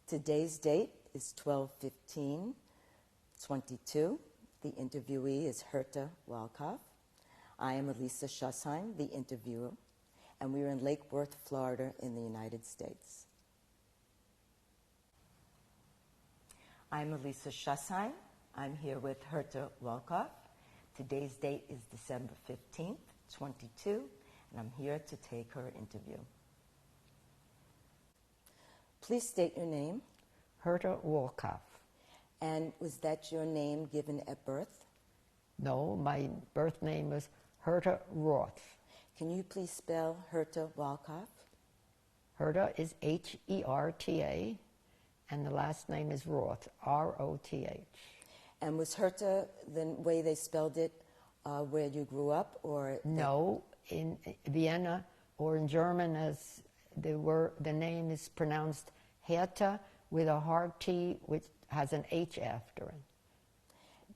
Today's date is 12/15/22. The interviewee is Herta Walcoff. I am Elisa Schussheim, the interviewer, and we are in Lake Worth, Florida, in the United States. I'm Elisa Schussheim. I'm here with Herta Walcoff. Today's date is December 15th, 22, and I'm here to take her interview. Please state your name. Herta Walcoff. And was that your name given at birth? No, my birth name was Herta Roth. Can you please spell Herta Walcoff? Herta is H-E-R-T-A, and the last name is Roth, R-O-T-H. And was Herta the way they spelled it where you grew up, or? No, in Vienna, or in German, as the name is pronounced Herta with a hard T, which has an H after it.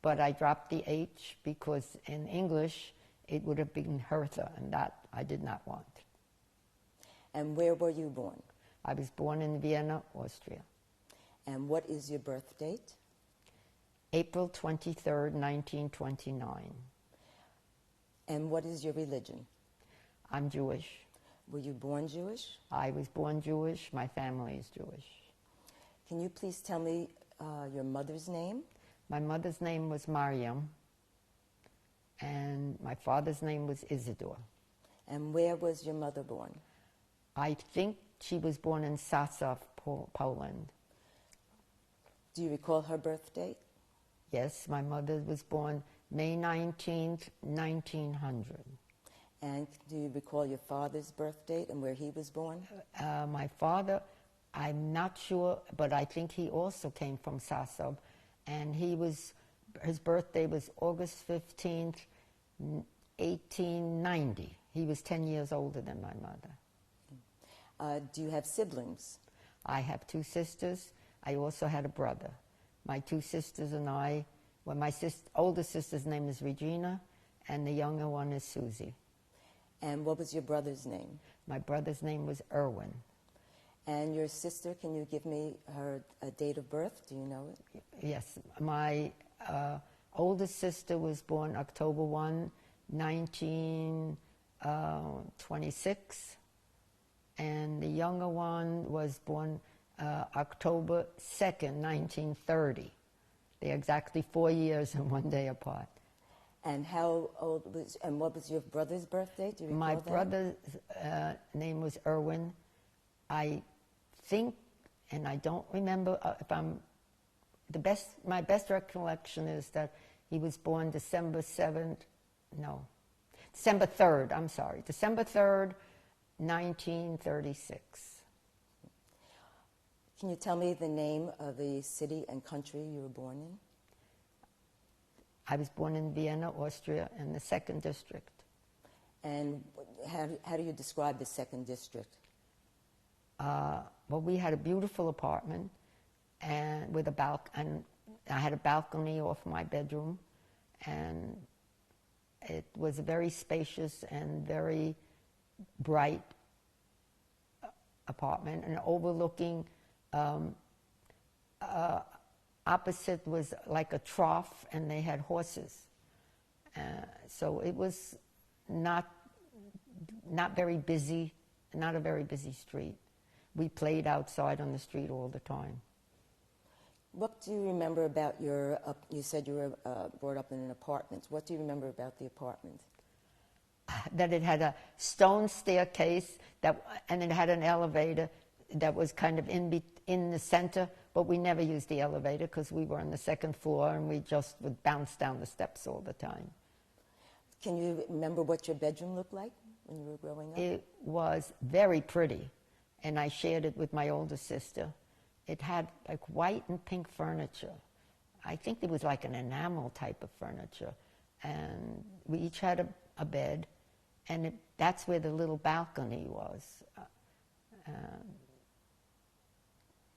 But I dropped the H because in English it would have been Hertha, and that I did not want. And where were you born? I was born in Vienna, Austria. And what is your birth date? April 23rd, 1929. And what is your religion? I'm Jewish. Were you born Jewish? I was born Jewish. My family is Jewish. Can you please tell me your mother's name? My mother's name was Mariam, and my father's name was Isidore. And where was your mother born? I think she was born in Sasov, Poland. Do you recall her birth date? Yes, my mother was born May 19th, 1900. And do you recall your father's birth date and where he was born? My father, I'm not sure, but I think he also came from Sasov, and his birthday was August 15th, 1890. He was 10 years older than my mother. Do you have siblings? I have two sisters. I also had a brother. My two sisters and I, well, my older sister's name is Regina, and the younger one is Susie. And what was your brother's name? My brother's name was Erwin. And your sister, can you give me her date of birth? Do you know it? Yes. My oldest sister was born October 1, 1926. And the younger one was born October 2nd, 1930. They're exactly 4 years and 1 day apart. And how old was, and what was your brother's birthday? Do you recall My that? brother's name was Erwin. I think, and I don't remember if my best recollection is that he was born December 3rd, I'm sorry, December 3rd, 1936. Can you tell me the name of the city and country you were born in? I was born in Vienna, Austria, in the 2nd District. And how do you describe the 2nd District? Well, we had a beautiful apartment, and with and I had a balcony off my bedroom, and it was a very spacious and very bright apartment, and overlooking. Opposite was like a trough, and they had horses. So it was not very busy, not a very busy street. We played outside on the street all the time. What do you remember about you said you were brought up in an apartment. What do you remember about the apartment? That it had a stone staircase, and it had an elevator that was kind of in the center, but we never used the elevator because we were on the 2nd floor, and we just would bounce down the steps all the time. Can you remember what your bedroom looked like when you were growing up? It was very pretty, and I shared it with my older sister. It had like white and pink furniture. I think it was like an enamel type of furniture, and we each had a bed, and that's where the little balcony was.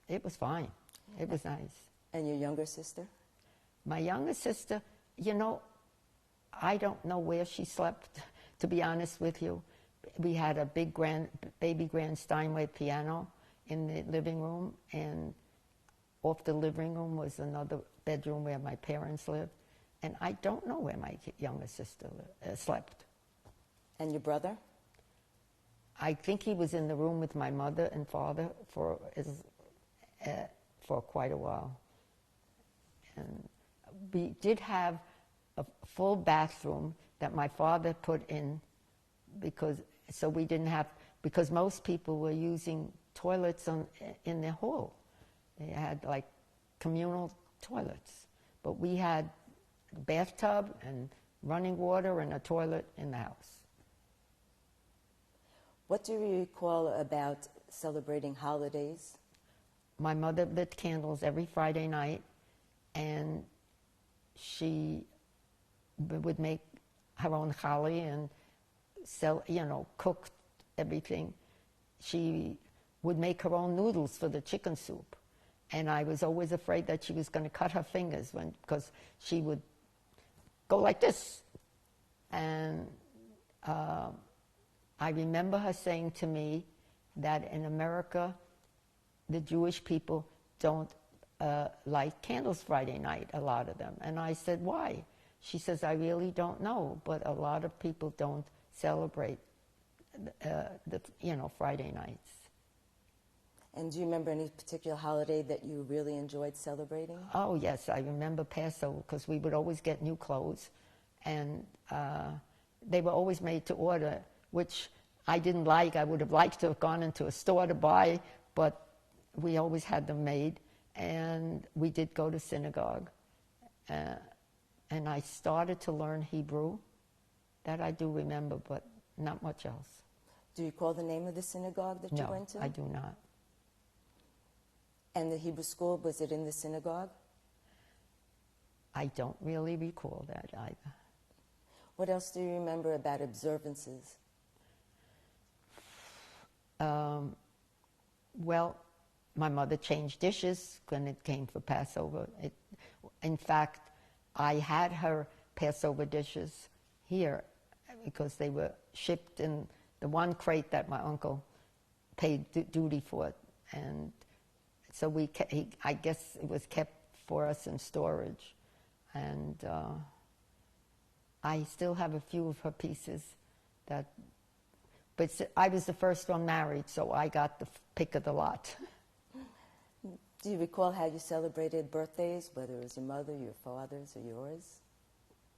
It was fine. It was nice. And your younger sister? My younger sister, I don't know where she slept, to be honest with you. We had a big baby grand Steinway piano in the living room, and off the living room was another bedroom where my parents lived. And I don't know where my younger sister slept. And your brother? I think he was in the room with my mother and father for quite a while. And we did have a full bathroom that my father put in because most people were using toilets in their hall. They had like communal toilets. But we had a bathtub and running water and a toilet in the house. What do you recall about celebrating holidays? My mother lit candles every Friday night, and she would make her own challah and cook everything. She would make her own noodles for the chicken soup. And I was always afraid that she was going to cut her fingers because she would go like this. And I remember her saying to me that in America, the Jewish people don't light candles Friday night, a lot of them. And I said, why? She says, I really don't know, but a lot of people don't celebrate Friday nights. And do you remember any particular holiday that you really enjoyed celebrating? Oh, yes, I remember Passover because we would always get new clothes. And they were always made to order, which I didn't like. I would have liked to have gone into a store to buy, but we always had them made. And we did go to synagogue. And I started to learn Hebrew. That I do remember, but not much else. Do you recall the name of the synagogue that you went to? No, I do not. And the Hebrew school, was it in the synagogue? I don't really recall that either. What else do you remember about observances? Well, my mother changed dishes when it came for Passover. In fact, I had her Passover dishes here because they were shipped in the one crate that my uncle paid duty for. And so I guess it was kept for us in storage. And I still have a few of her pieces but I was the first one married, so I got the pick of the lot. Do you recall how you celebrated birthdays, whether it was your mother, your father's, or yours?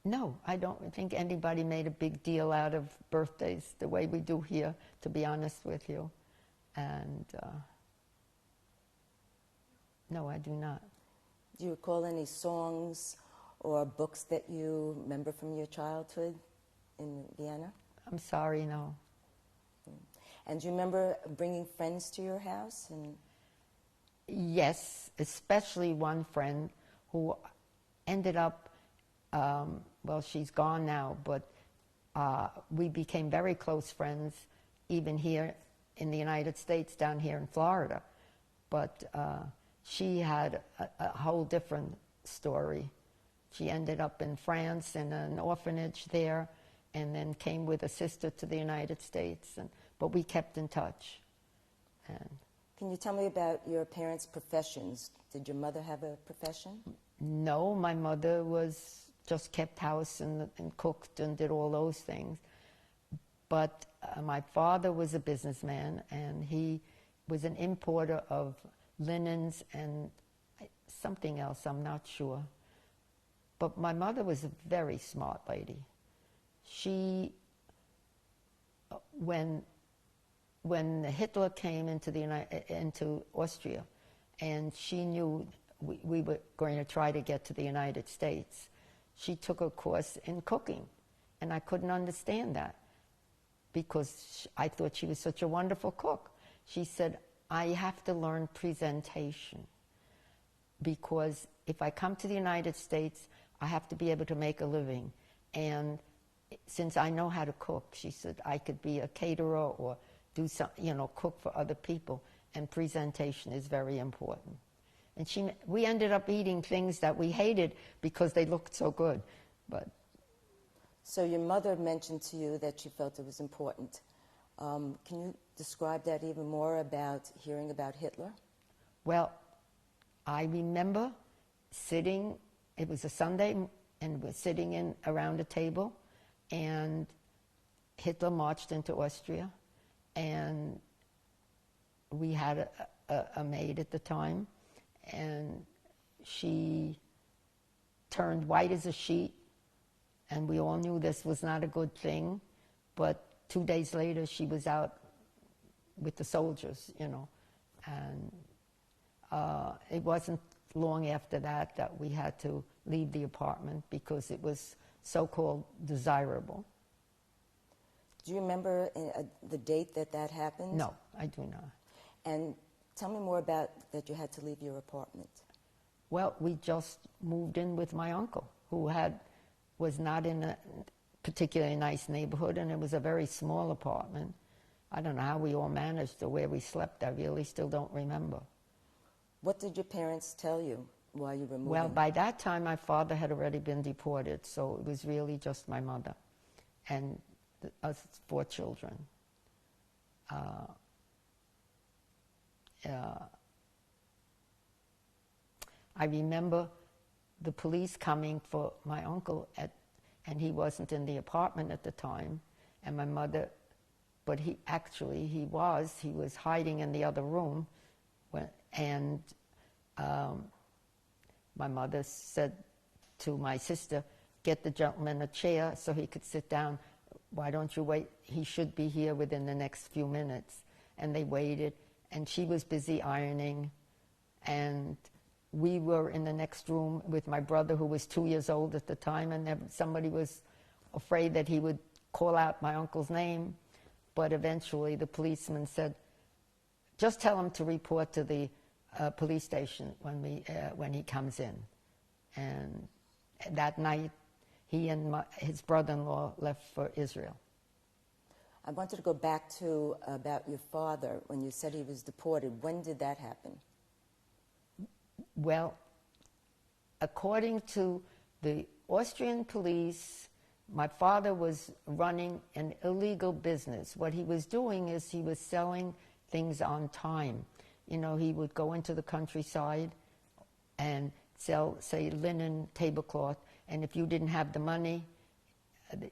No, I don't think anybody made a big deal out of birthdays the way we do here, to be honest with you. And no, I do not. Do you recall any songs or books that you remember from your childhood in Vienna? I'm sorry, no. And do you remember bringing friends to your house? Yes, especially one friend who ended up, well, she's gone now, but we became very close friends even here in the United States, down here in Florida. But she had a whole different story. She ended up in France in an orphanage there, and then came with a sister to the United States. But we kept in touch. Can you tell me about your parents' professions? Did your mother have a profession? No, my mother just kept house and cooked and did all those things. But my father was a businessman, and he was an importer of linens and something else, I'm not sure. But my mother was a very smart lady. She, when Hitler came into Austria, and she knew we were going to try to get to the United States, she took a course in cooking. And I couldn't understand that because I thought she was such a wonderful cook. She said, I have to learn presentation because if I come to the United States, I have to be able to make a living. And since I know how to cook, she said, I could be a caterer or do some, cook for other people. And presentation is very important. And we ended up eating things that we hated because they looked so good. So your mother mentioned to you that she felt it was important. Can you describe that even more about hearing about Hitler? Well, I remember sitting, it was a Sunday, and we're sitting around a table, and Hitler marched into Austria, and we had a maid at the time, and she turned white as a sheet, and we all knew this was not a good thing, but 2 days later she was out with the soldiers, you know, and it wasn't long after that we had to leave the apartment because it was so-called desirable. Do you remember the date that happened? No, I do not. And tell me more about that you had to leave your apartment. Well, we just moved in with my uncle, who was not in a particularly nice neighborhood, and it was a very small apartment. I don't know how we all managed or where we slept. I really still don't remember. What did your parents tell you while you were moving? Well, by that time, my father had already been deported, so it was really just my mother and us 4 children. I remember the police coming for my uncle, and he wasn't in the apartment at the time, and my mother, but he was hiding in the other room, and my mother said to my sister, "Get the gentleman a chair so he could sit down. Why don't you wait? He should be here within the next few minutes." And they waited, and she was busy ironing, and we were in the next room with my brother, who was 2 years old at the time, and somebody was afraid that he would call out my uncle's name, but eventually the policeman said, "Just tell him to report to the police station when he comes in." And that night, he and his brother-in-law left for Israel. I wanted to go back to about your father. When you said he was deported, when did that happen? Well, according to the Austrian police, my father was running an illegal business. What he was doing is he was selling things on time. You know, he would go into the countryside and sell, say, linen tablecloth, and if you didn't have the money,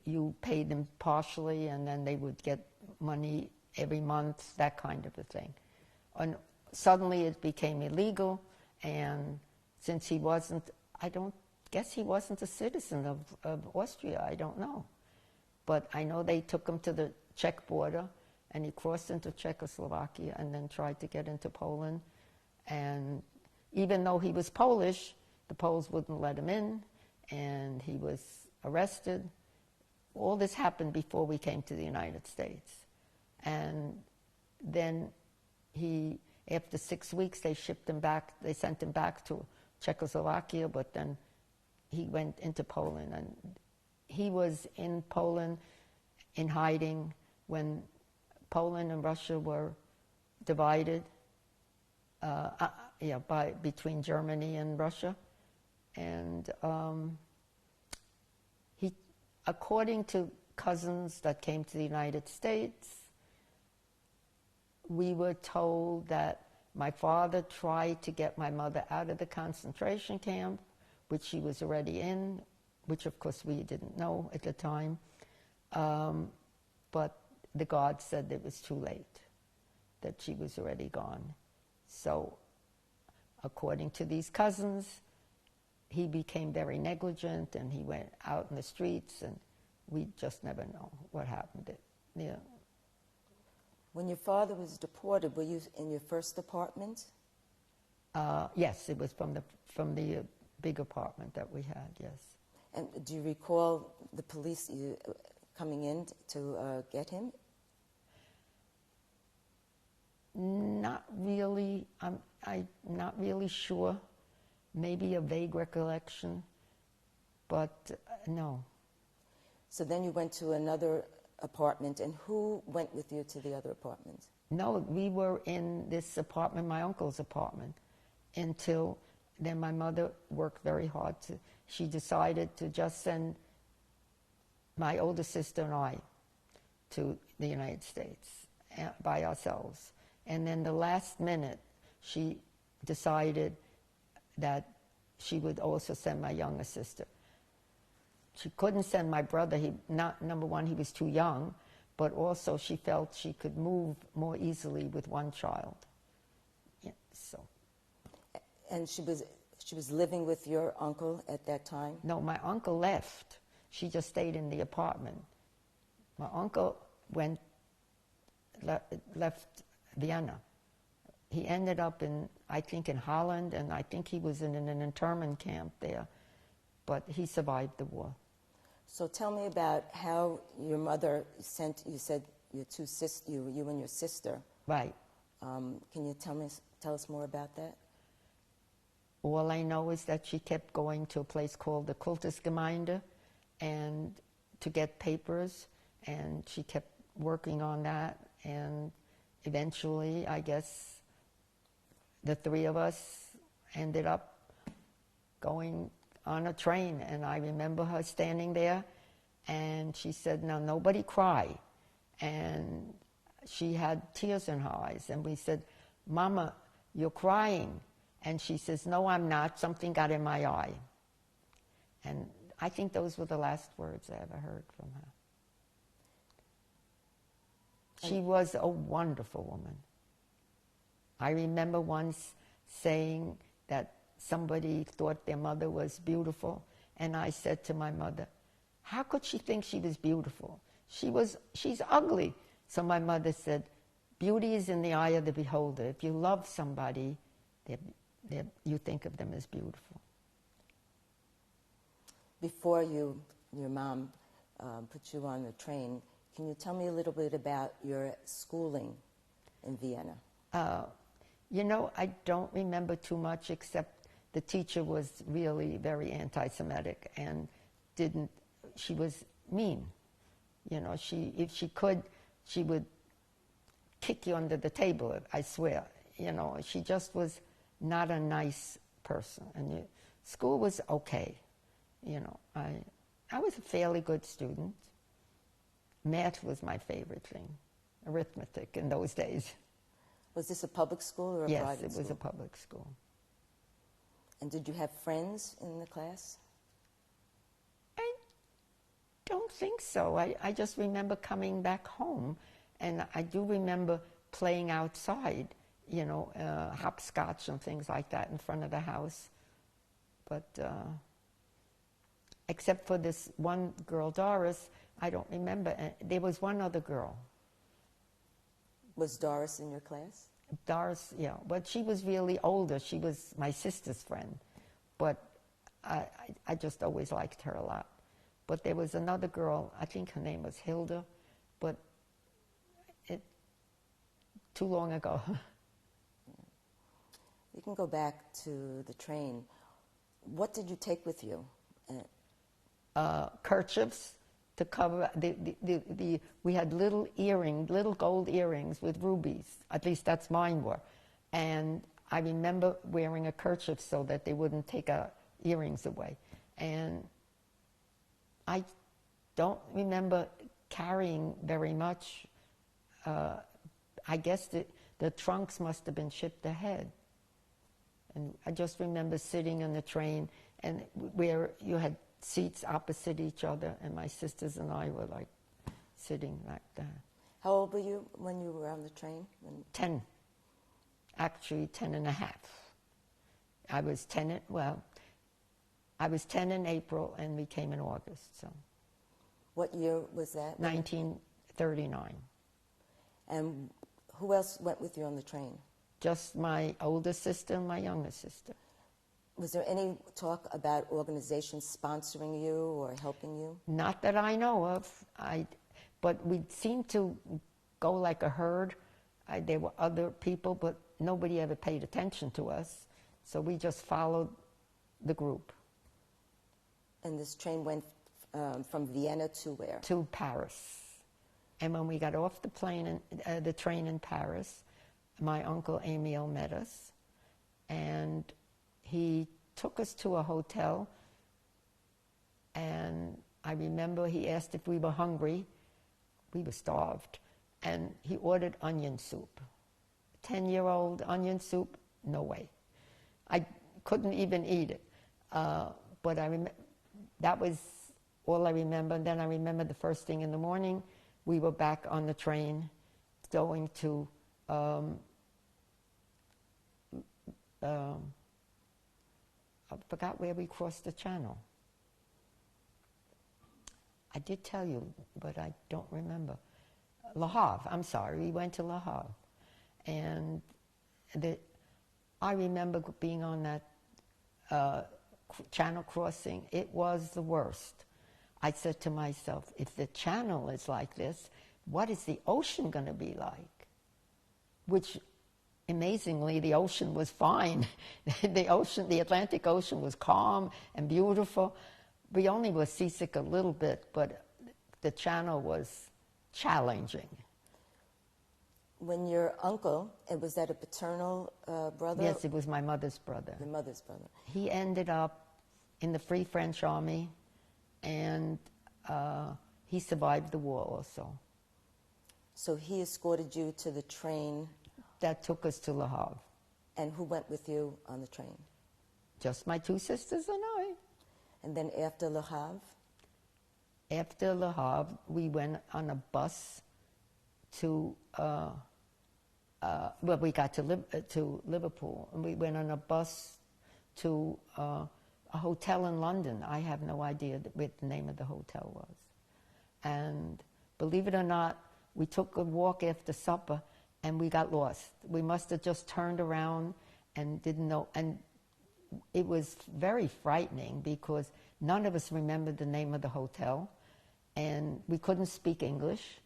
you paid them partially, and then they would get money every month, that kind of a thing. And suddenly it became illegal, and since he wasn't, I don't guess he wasn't a citizen of Austria, I don't know. But I know they took him to the Czech border, and he crossed into Czechoslovakia and then tried to get into Poland. And even though he was Polish, the Poles wouldn't let him in, and he was arrested. All this happened before we came to the United States. And then after 6 weeks, they shipped him back, they sent him back to Czechoslovakia, but then he went into Poland. And he was in Poland in hiding when Poland and Russia were divided between Germany and Russia. And according to cousins that came to the United States, we were told that my father tried to get my mother out of the concentration camp, which she was already in, which of course we didn't know at the time. But the guards said it was too late, that she was already gone. So according to these cousins, he became very negligent, and he went out in the streets, and we just never know what happened. Yeah. When your father was deported, were you in your first apartment? Yes, it was from the big apartment that we had, yes. And do you recall the police coming in to get him? Not really. I'm not really sure. Maybe a vague recollection, but no. So then you went to another apartment, and who went with you to the other apartment? No, we were in this apartment, my uncle's apartment, until then my mother worked very hard. She decided to just send my older sister and I to the United States by ourselves. And then the last minute, she decided that she would also send my younger sister. She couldn't send my brother. Number one, he was too young, but also she felt she could move more easily with one child. Yeah, so. And she was living with your uncle at that time? No, my uncle left. She just stayed in the apartment. My uncle left Vienna. He ended up I think in Holland, and I think he was in an internment camp there, but he survived the war. So tell me about how your mother sent, you said your two sisters, you and your sister. Right. Can you tell us more about that? All I know is that she kept going to a place called the Kultusgemeinde and to get papers, and she kept working on that, and eventually, I guess, the three of us ended up going on a train, and I remember her standing there, and she said, "Now, nobody cry," and she had tears in her eyes, and we said, "Mama, you're crying," and she says, "No, I'm not, something got in my eye," and I think those were the last words I ever heard from her. She was a wonderful woman. I remember once saying that somebody thought their mother was beautiful, and I said to my mother, "How could she think she was beautiful? She's ugly." So my mother said, "Beauty is in the eye of the beholder. If you love somebody, you think of them as beautiful." Before your mom put you on the train, can you tell me a little bit about your schooling in Vienna? You know, I don't remember too much, except the teacher was really very anti-Semitic and she was mean. You know, if she could, she would kick you under the table, I swear. You know, she just was not a nice person. And school was okay. You know, I was a fairly good student. Math was my favorite thing, arithmetic in those days. Was this a public school or a yes, private school? Yes, it was a public school. And did you have friends in the class? I don't think so. I just remember coming back home, and I do remember playing outside, you know, hopscotch and things like that in front of the house. But except for this one girl, Doris, I don't remember. There was one other girl. Was Doris in your class? Doris, yeah, but she was really older. She was my sister's friend, but I just always liked her a lot. But there was another girl, I think her name was Hilda, but too long ago. You can go back to the train. What did you take with you? Kerchiefs to cover we had little gold earrings with rubies. At least that's mine were. And I remember wearing a kerchief so that they wouldn't take our earrings away. And I don't remember carrying very much. I guess the trunks must have been shipped ahead. And I just remember sitting on the train, and where you had seats opposite each other, and my sisters and I were like sitting like that. How old were you when you were on the train? 10. Actually, 10 and a half. I was 10 in April, and we came in August. So. What year was that? 1939. And who else went with you on the train? Just my older sister and my younger sister. Was there any talk about organizations sponsoring you or helping you? Not that I know of. But we seemed to go like a herd. There were other people, but nobody ever paid attention to us. So we just followed the group. And this train went from Vienna to where? To Paris. And when we got off the train in Paris, my uncle Emil met us, and he took us to a hotel, and I remember he asked if we were hungry. We were starved, and he ordered onion soup. 10-year-old onion soup? No way. I couldn't even eat it. But that was all I remember. And then I remember the first thing in the morning, we were back on the train going to I forgot where we crossed the channel. I did tell you, but I don't remember. Le Havre, I'm sorry, we went to Le Havre. And I remember being on that channel crossing. It was the worst. I said to myself, if the channel is like this, what is the ocean going to be like? Which, amazingly, the ocean was fine. The Atlantic Ocean was calm and beautiful. We only were seasick a little bit, but the channel was challenging. When your uncle, was that a paternal brother? Yes, it was my mother's brother. The mother's brother. He ended up in the Free French Army, and he survived the war also. So he escorted you to the train? That took us to Le Havre. And who went with you on the train? Just my two sisters and I. And then after Le Havre? After Le Havre, we went on a bus to, we got to Liverpool, and we went on a bus to a hotel in London. I have no idea what the name of the hotel was. And believe it or not, we took a walk after supper, and we got lost. We must have just turned around and didn't know. And it was very frightening because none of us remembered the name of the hotel, and we couldn't speak English.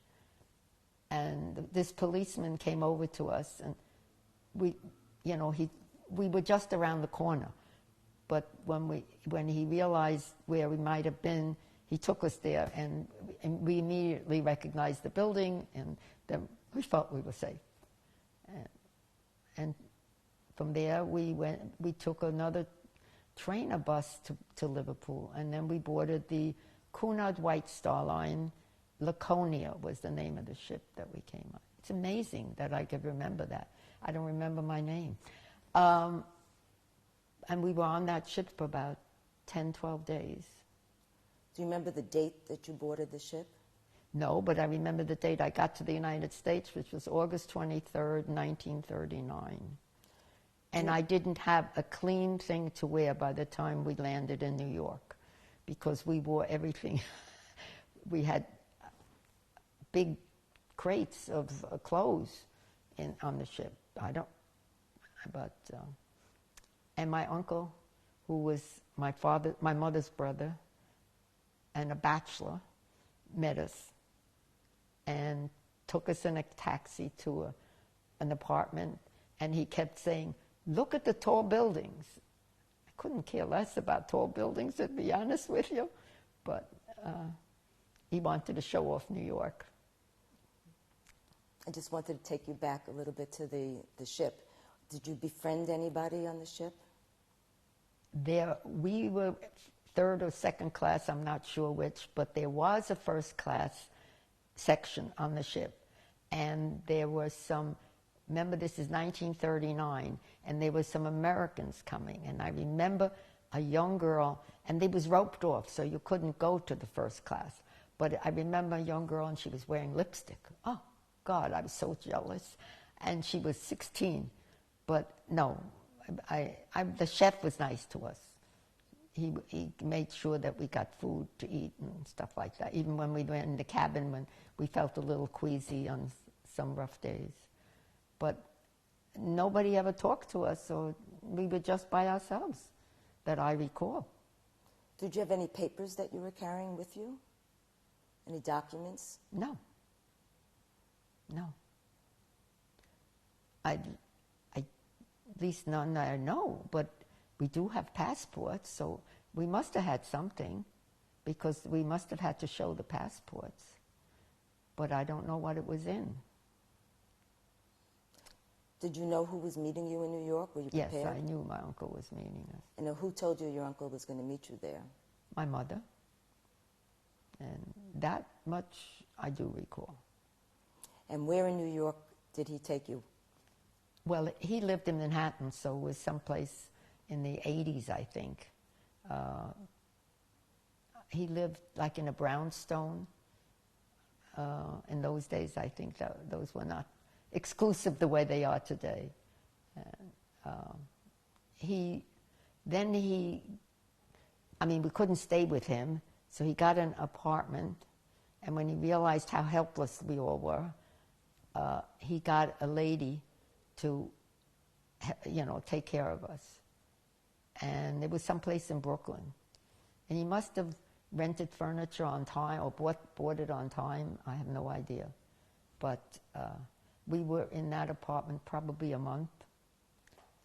And this policeman came over to us, and we were just around the corner. But when he realized where we might have been, he took us there, and we immediately recognized the building, and then we felt we were safe. And from there, we took another train or bus to Liverpool, and then we boarded the Cunard White Star Line. Laconia was the name of the ship that we came on. It's amazing that I could remember that. I don't remember my name. And we were on that ship for about 10, 12 days. Do you remember the date that you boarded the ship? No, but I remember the date I got to the United States, which was August 23rd, 1939. And I didn't have a clean thing to wear by the time we landed in New York, because we wore everything. We had big crates of clothes on the ship. And my uncle, who was my mother's brother, and a bachelor, met us and took us in a taxi to an apartment, and he kept saying, "Look at the tall buildings." I couldn't care less about tall buildings, to be honest with you, but he wanted to show off New York. I just wanted to take you back a little bit to the ship. Did you befriend anybody on the ship? We were third or second class, I'm not sure which, but there was a first class section on the ship. And there was remember this is 1939, and there was some Americans coming. And I remember a young girl, and they was roped off, so you couldn't go to the first class. But I remember a young girl, and she was wearing lipstick. Oh, God, I was so jealous. And she was 16. But no, the chef was nice to us. He made sure that we got food to eat and stuff like that, even when we went in the cabin when we felt a little queasy on some rough days. But nobody ever talked to us, so we were just by ourselves, that I recall. Did you have any papers that you were carrying with you? Any documents? No. At least none that I know, but we do have passports, so we must have had something, because we must have had to show the passports. But I don't know what it was in. Did you know who was meeting you in New York? Were you prepared? Yes, I knew my uncle was meeting us. And who told you your uncle was going to meet you there? My mother. And that much I do recall. And where in New York did he take you? Well, he lived in Manhattan, so it was someplace in the 80s, I think. He lived like in a brownstone. In those days, I think those were not exclusive the way they are today. We couldn't stay with him, so he got an apartment, and when he realized how helpless we all were, he got a lady to, take care of us. And it was someplace in Brooklyn. And he must have rented furniture on time or bought it on time. I have no idea. But we were in that apartment probably a month.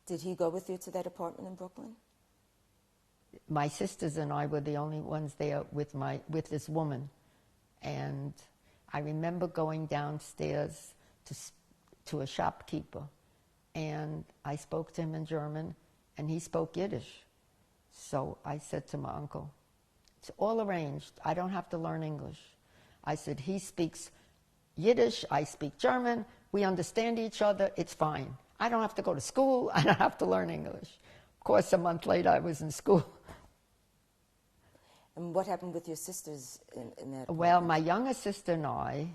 Did he go with you to that apartment in Brooklyn? My sisters and I were the only ones there with this woman. And I remember going downstairs to a shopkeeper. And I spoke to him in German, and he spoke Yiddish. So I said to my uncle, it's all arranged. I don't have to learn English. I said, he speaks Yiddish, I speak German, we understand each other, it's fine. I don't have to go to school, I don't have to learn English. Of course, a month later, I was in school. And what happened with your sisters in that apartment? Well, my younger sister and I,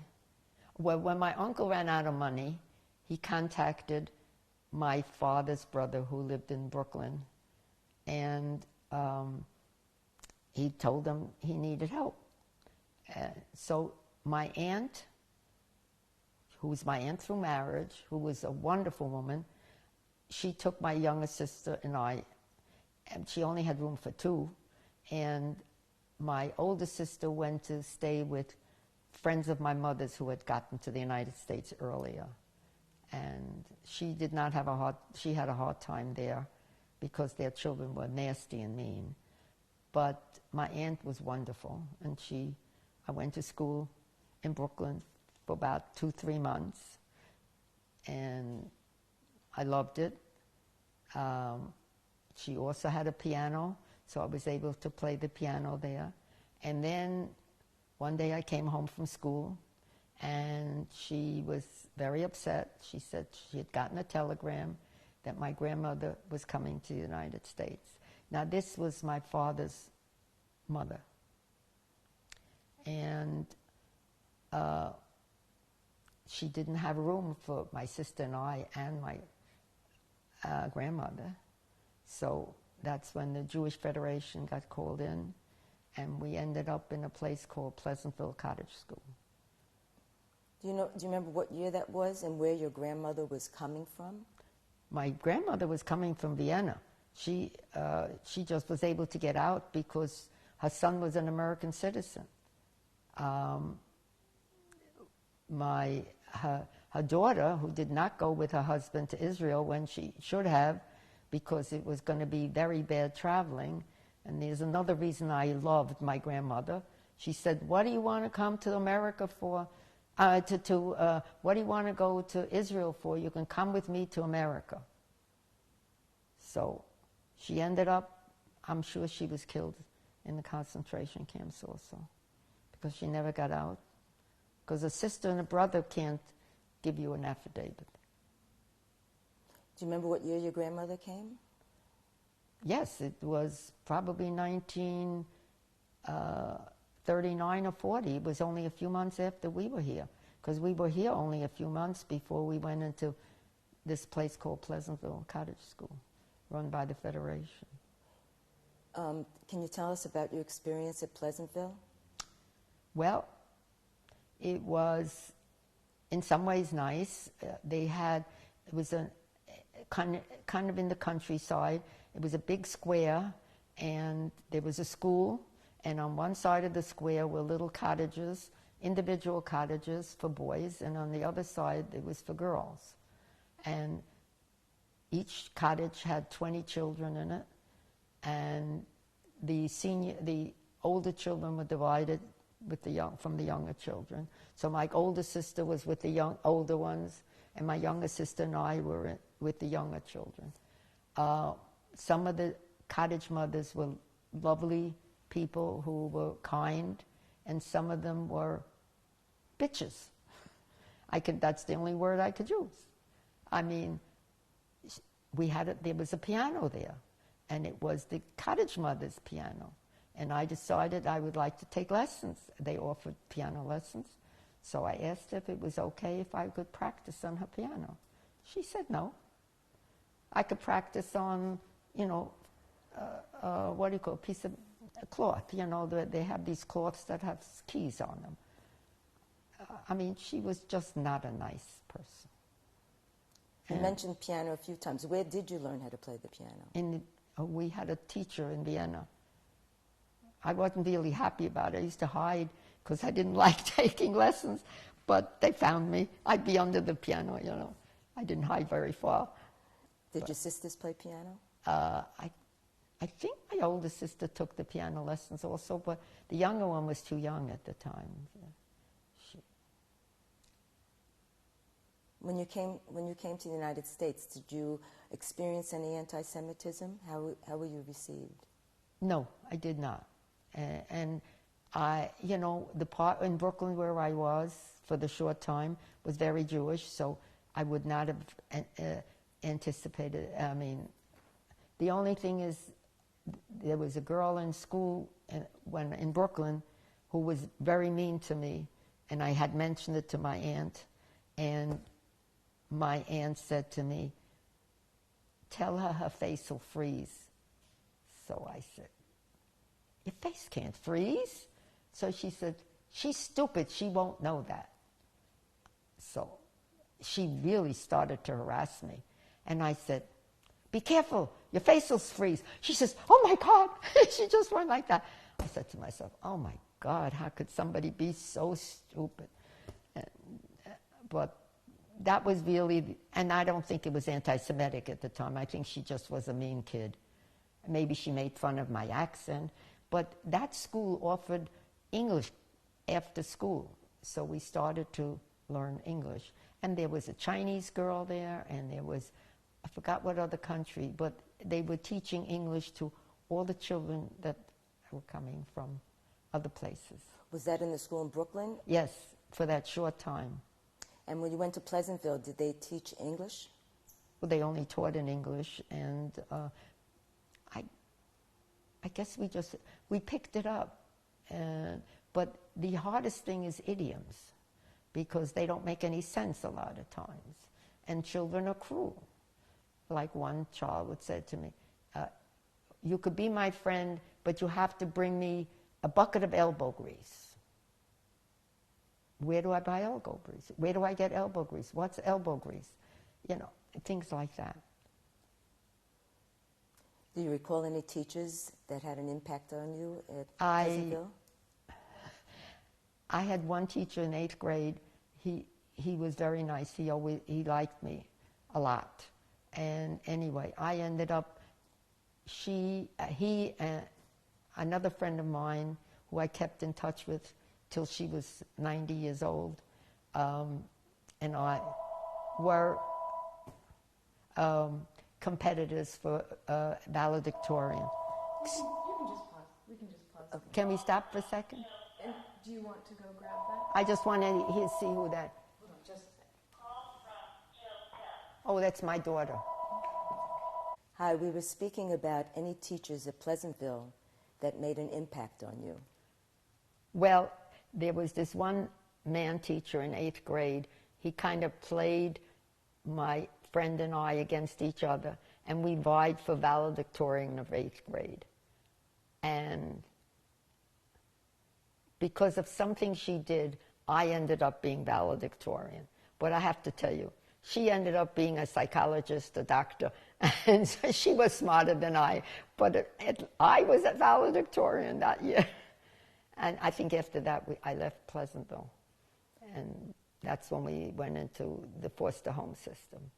when my uncle ran out of money, he contacted my father's brother who lived in Brooklyn, and he told him he needed help. So my aunt, who was my aunt through marriage, who was a wonderful woman, she took my younger sister and I, and she only had room for two, and my older sister went to stay with friends of my mother's who had gotten to the United States earlier. And she did not have she had a hard time there because their children were nasty and mean. But my aunt was wonderful, and I went to school in Brooklyn for about 2-3 months, and I loved it. She also had a piano, so I was able to play the piano there. And then one day I came home from school, and she was very upset. She said she had gotten a telegram that my grandmother was coming to the United States. Now, this was my father's mother. And she didn't have room for my sister and I and my grandmother. So that's when the Jewish Federation got called in, and we ended up in a place called Pleasantville Cottage School. Do you remember what year that was and where your grandmother was coming from? My grandmother was coming from Vienna. She just was able to get out because her son was an American citizen. Her daughter, who did not go with her husband to Israel when she should have, because it was going to be very bad traveling. And there's another reason I loved my grandmother. She said, what do you want to come to America for? What do you want to go to Israel for? You can come with me to America. So she ended up, I'm sure she was killed in the concentration camps also, because she never got out. Because a sister and a brother can't give you an affidavit. Do you remember what year your grandmother came? Yes, it was probably 1939 or 40. It was only a few months after we were here, because we were here only a few months before we went into this place called Pleasantville Cottage School, run by the Federation. Can you tell us about your experience at Pleasantville? Well, it was in some ways nice. It was kind of in the countryside. It was a big square, and there was a school, and on one side of the square were little cottages, individual cottages for boys, and on the other side it was for girls. And each cottage had 20 children in it, and the older children were divided from the younger children. So my older sister was with the older ones, and my younger sister and I were with the younger children. Some of the cottage mothers were lovely people who were kind, and some of them were bitches. That's the only word I could use. I mean, there was a piano there, and it was the cottage mother's piano. And I decided I would like to take lessons. They offered piano lessons. So I asked if it was okay if I could practice on her piano. She said no. I could practice on, you know, what do you call it, a piece of cloth. You know, they have these cloths that have keys on them. I mean, she was just not a nice person. You mentioned piano a few times. Where did you learn how to play the piano? We had a teacher in Vienna. I wasn't really happy about it. I used to hide because I didn't like taking lessons, but they found me. I'd be under the piano, you know. I didn't hide very far. Did your sisters play piano? I think my older sister took the piano lessons also, but the younger one was too young at the time. When you came to the United States, did you experience any anti-Semitism? How were you received? No, I did not. And I, you know, the part in Brooklyn where I was for the short time was very Jewish, so I would not have anticipated. I mean, the only thing is, there was a girl in school in Brooklyn who was very mean to me, and I had mentioned it to my aunt, and my aunt said to me, "Tell her her face will freeze." So I said, "Your face can't freeze." So she said, "She's stupid, she won't know that." So she really started to harass me. And I said, "Be careful, your face will freeze." She says, "Oh my God." She just went like that. I said to myself, "Oh my God, how could somebody be so stupid?" But that was really, and I don't think it was anti-Semitic at the time. I think she just was a mean kid. Maybe she made fun of my accent. But that school offered English after school. So we started to learn English. And there was a Chinese girl there, and there was, I forgot what other country, but they were teaching English to all the children that were coming from other places. Was that in the school in Brooklyn? Yes, for that short time. And when you went to Pleasantville, did they teach English? Well, they only taught in English, and I guess we picked it up. But the hardest thing is idioms, because they don't make any sense a lot of times. And children are cruel. Like one child would say to me, "You could be my friend, but you have to bring me a bucket of elbow grease." Where do I buy elbow grease? Where do I get elbow grease? What's elbow grease? You know, things like that. Do you recall any teachers that had an impact on you at Pleasantville? I had one teacher in 8th grade. He was very nice. He liked me a lot. And anyway, I ended up, he and another friend of mine who I kept in touch with till she was 90 years old, and I were competitors for valedictorian. You can just pause. We can just pause. Okay. Can we stop for a second? And do you want to go grab that? I just want to see who that. Hold on, just a second. Oh, that's my daughter. Hi, we were speaking about any teachers at Pleasantville that made an impact on you. Well, there was this one man teacher in 8th grade. He kind of played my friend and I against each other, and we vied for valedictorian of 8th grade. And because of something she did, I ended up being valedictorian. But I have to tell you, she ended up being a psychologist, a doctor, and so she was smarter than I. But I was a valedictorian that year. And I think after that, I left Pleasantville. And that's when we went into the foster home system.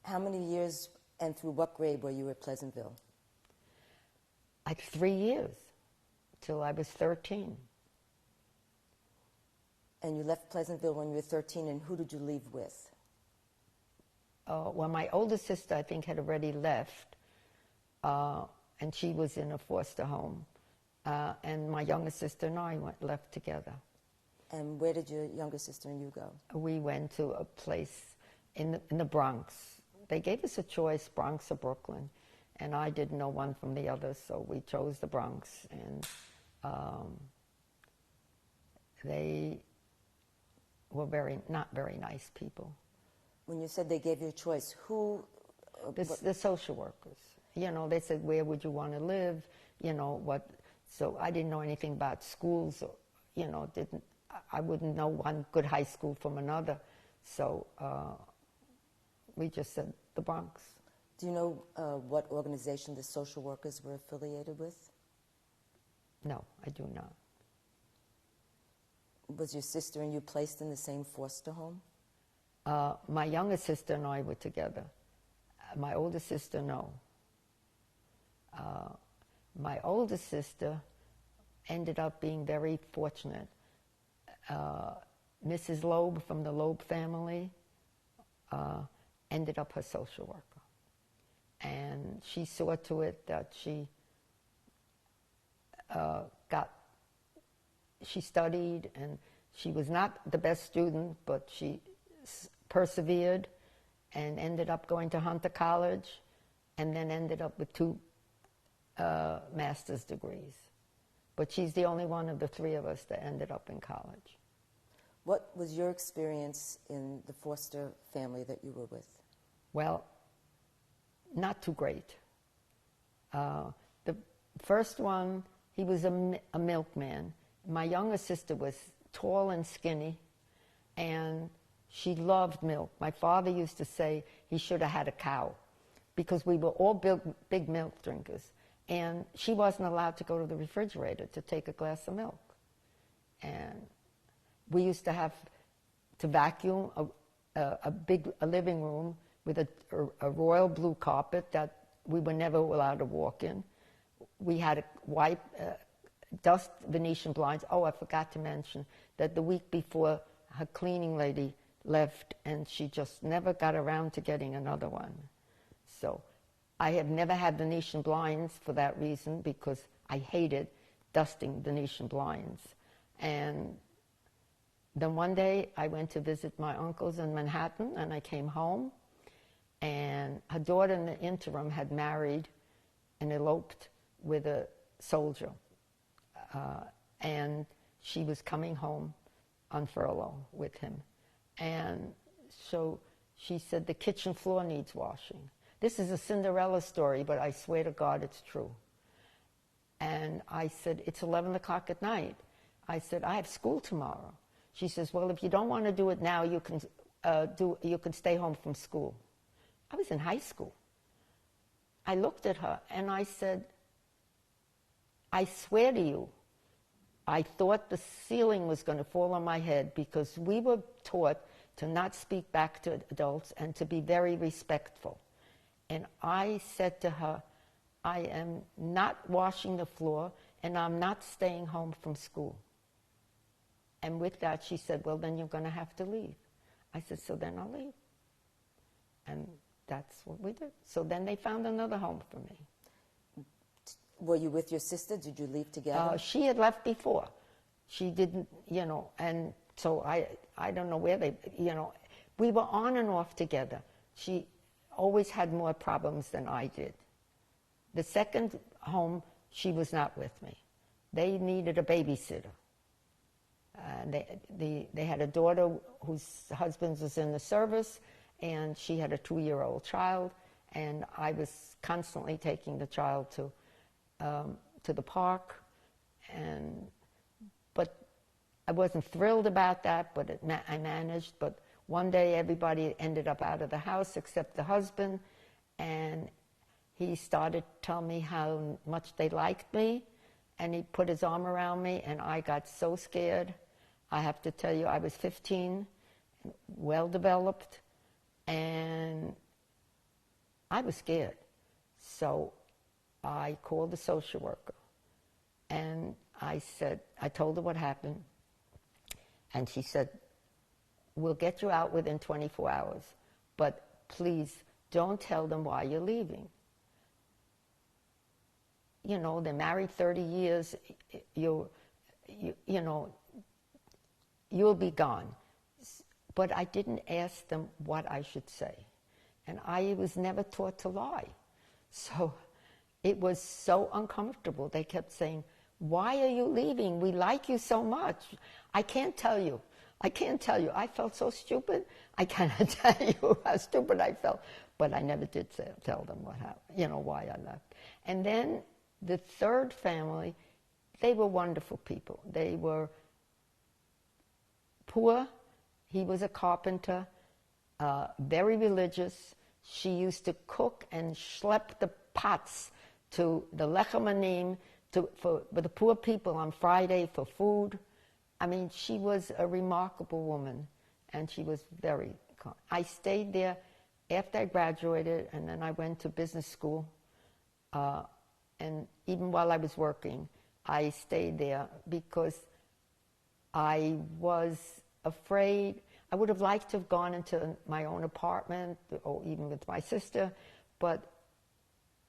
How many years and through what grade were you at Pleasantville? Like 3 years, till I was 13. And you left Pleasantville when you were 13, and who did you leave with? Well, my older sister, I think, had already left, and she was in a foster home. And my younger sister and I left together. And where did your younger sister and you go? We went to a place in the Bronx. They gave us a choice, Bronx or Brooklyn. and I didn't know one from the other, so we chose the Bronx, and they were not very nice people. When you said they gave you a choice, who? The social workers. You know, they said, where would you want to live? You know, what? So I didn't know anything about schools, or, you know, I wouldn't know one good high school from another. So we just said the Bronx. Do you know what organization the social workers were affiliated with? No, I do not. Was your sister and you placed in the same foster home? My younger sister and I were together. My older sister, no. My older sister ended up being very fortunate. Mrs. Loeb from the Loeb family ended up her social worker. And she saw to it that she studied, and she was not the best student, but she persevered and ended up going to Hunter College, and then ended up with 2 master's degrees. But she's the only one of the 3 of us that ended up in college. What was your experience in the foster family that you were with? Well, not too great. The first one, he was a milkman. My younger sister was tall and skinny, and she loved milk. My father used to say he should have had a cow, because we were all big milk drinkers. And she wasn't allowed to go to the refrigerator to take a glass of milk. And we used to have to vacuum a living room with a royal blue carpet that we were never allowed to walk in. We had to wipe, dust Venetian blinds. Oh, I forgot to mention that the week before, her cleaning lady left, and she just never got around to getting another one. So I have never had Venetian blinds for that reason, because I hated dusting Venetian blinds. And then one day I went to visit my uncles in Manhattan, and I came home, and her daughter in the interim had married and eloped with a soldier. And she was coming home on furlough with him. And so she said, the kitchen floor needs washing. This is a Cinderella story, but I swear to God it's true. And I said, it's 11 o'clock at night. I said, I have school tomorrow. She says, well, if you don't want to do it now, you can stay home from school. I was in high school. I looked at her and I said, I swear to you, I thought the ceiling was going to fall on my head, because we were taught to not speak back to adults and to be very respectful. And I said to her, I am not washing the floor, and I'm not staying home from school. And with that, she said, well, then you're going to have to leave. I said, so then I'll leave. And that's what we did. So then they found another home for me. Were you with your sister? Did you leave together? She had left before. She didn't, you know, and so I don't know where they, you know, we were on and off together. She always had more problems than I did. The second home, she was not with me. They needed a babysitter. They had a daughter whose husband was in the service, and she had a 2-year-old child, and I was constantly taking the child to the park, but I wasn't thrilled about that, but I managed. But one day everybody ended up out of the house except the husband, and he started telling me how much they liked me, and he put his arm around me, and I got so scared. I have to tell you, I was 15, well-developed, and I was scared. So I called the social worker, and I told her what happened, and she said, we'll get you out within 24 hours, but please don't tell them why you're leaving. You know, they're married 30 years, you know, you'll be gone. But I didn't ask them what I should say. And I was never taught to lie. So It was so uncomfortable. They kept saying, "Why are you leaving? We like you so much." I can't tell you. I can't tell you. I felt so stupid. I cannot tell you how stupid I felt. But I never did tell them what happened, why I left. And then the third family, they were wonderful people. They were poor. He was a carpenter, very religious. She used to cook and schlep the pots to the Lechem Anim, for the poor people on Friday for food. I mean, she was a remarkable woman, and she was very kind. I stayed there after I graduated, and then I went to business school. And even while I was working, I stayed there because I was afraid. I would have liked to have gone into my own apartment, or even with my sister, but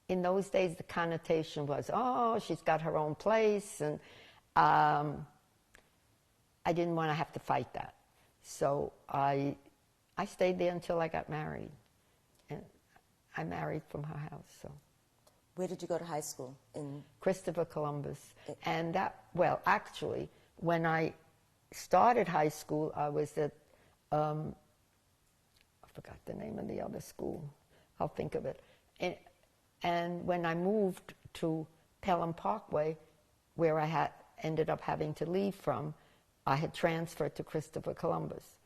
in those days the connotation was, oh, she's got her own place, and I didn't want to have to fight that. So I stayed there until I got married, and I married from her house. So. Where did you go to high school? In Christopher Columbus. And actually, when I started high school, I was at, I forgot the name of the other school. I'll think of it. And when I moved to Pelham Parkway, where I ended up having to leave from, I had transferred to Christopher Columbus.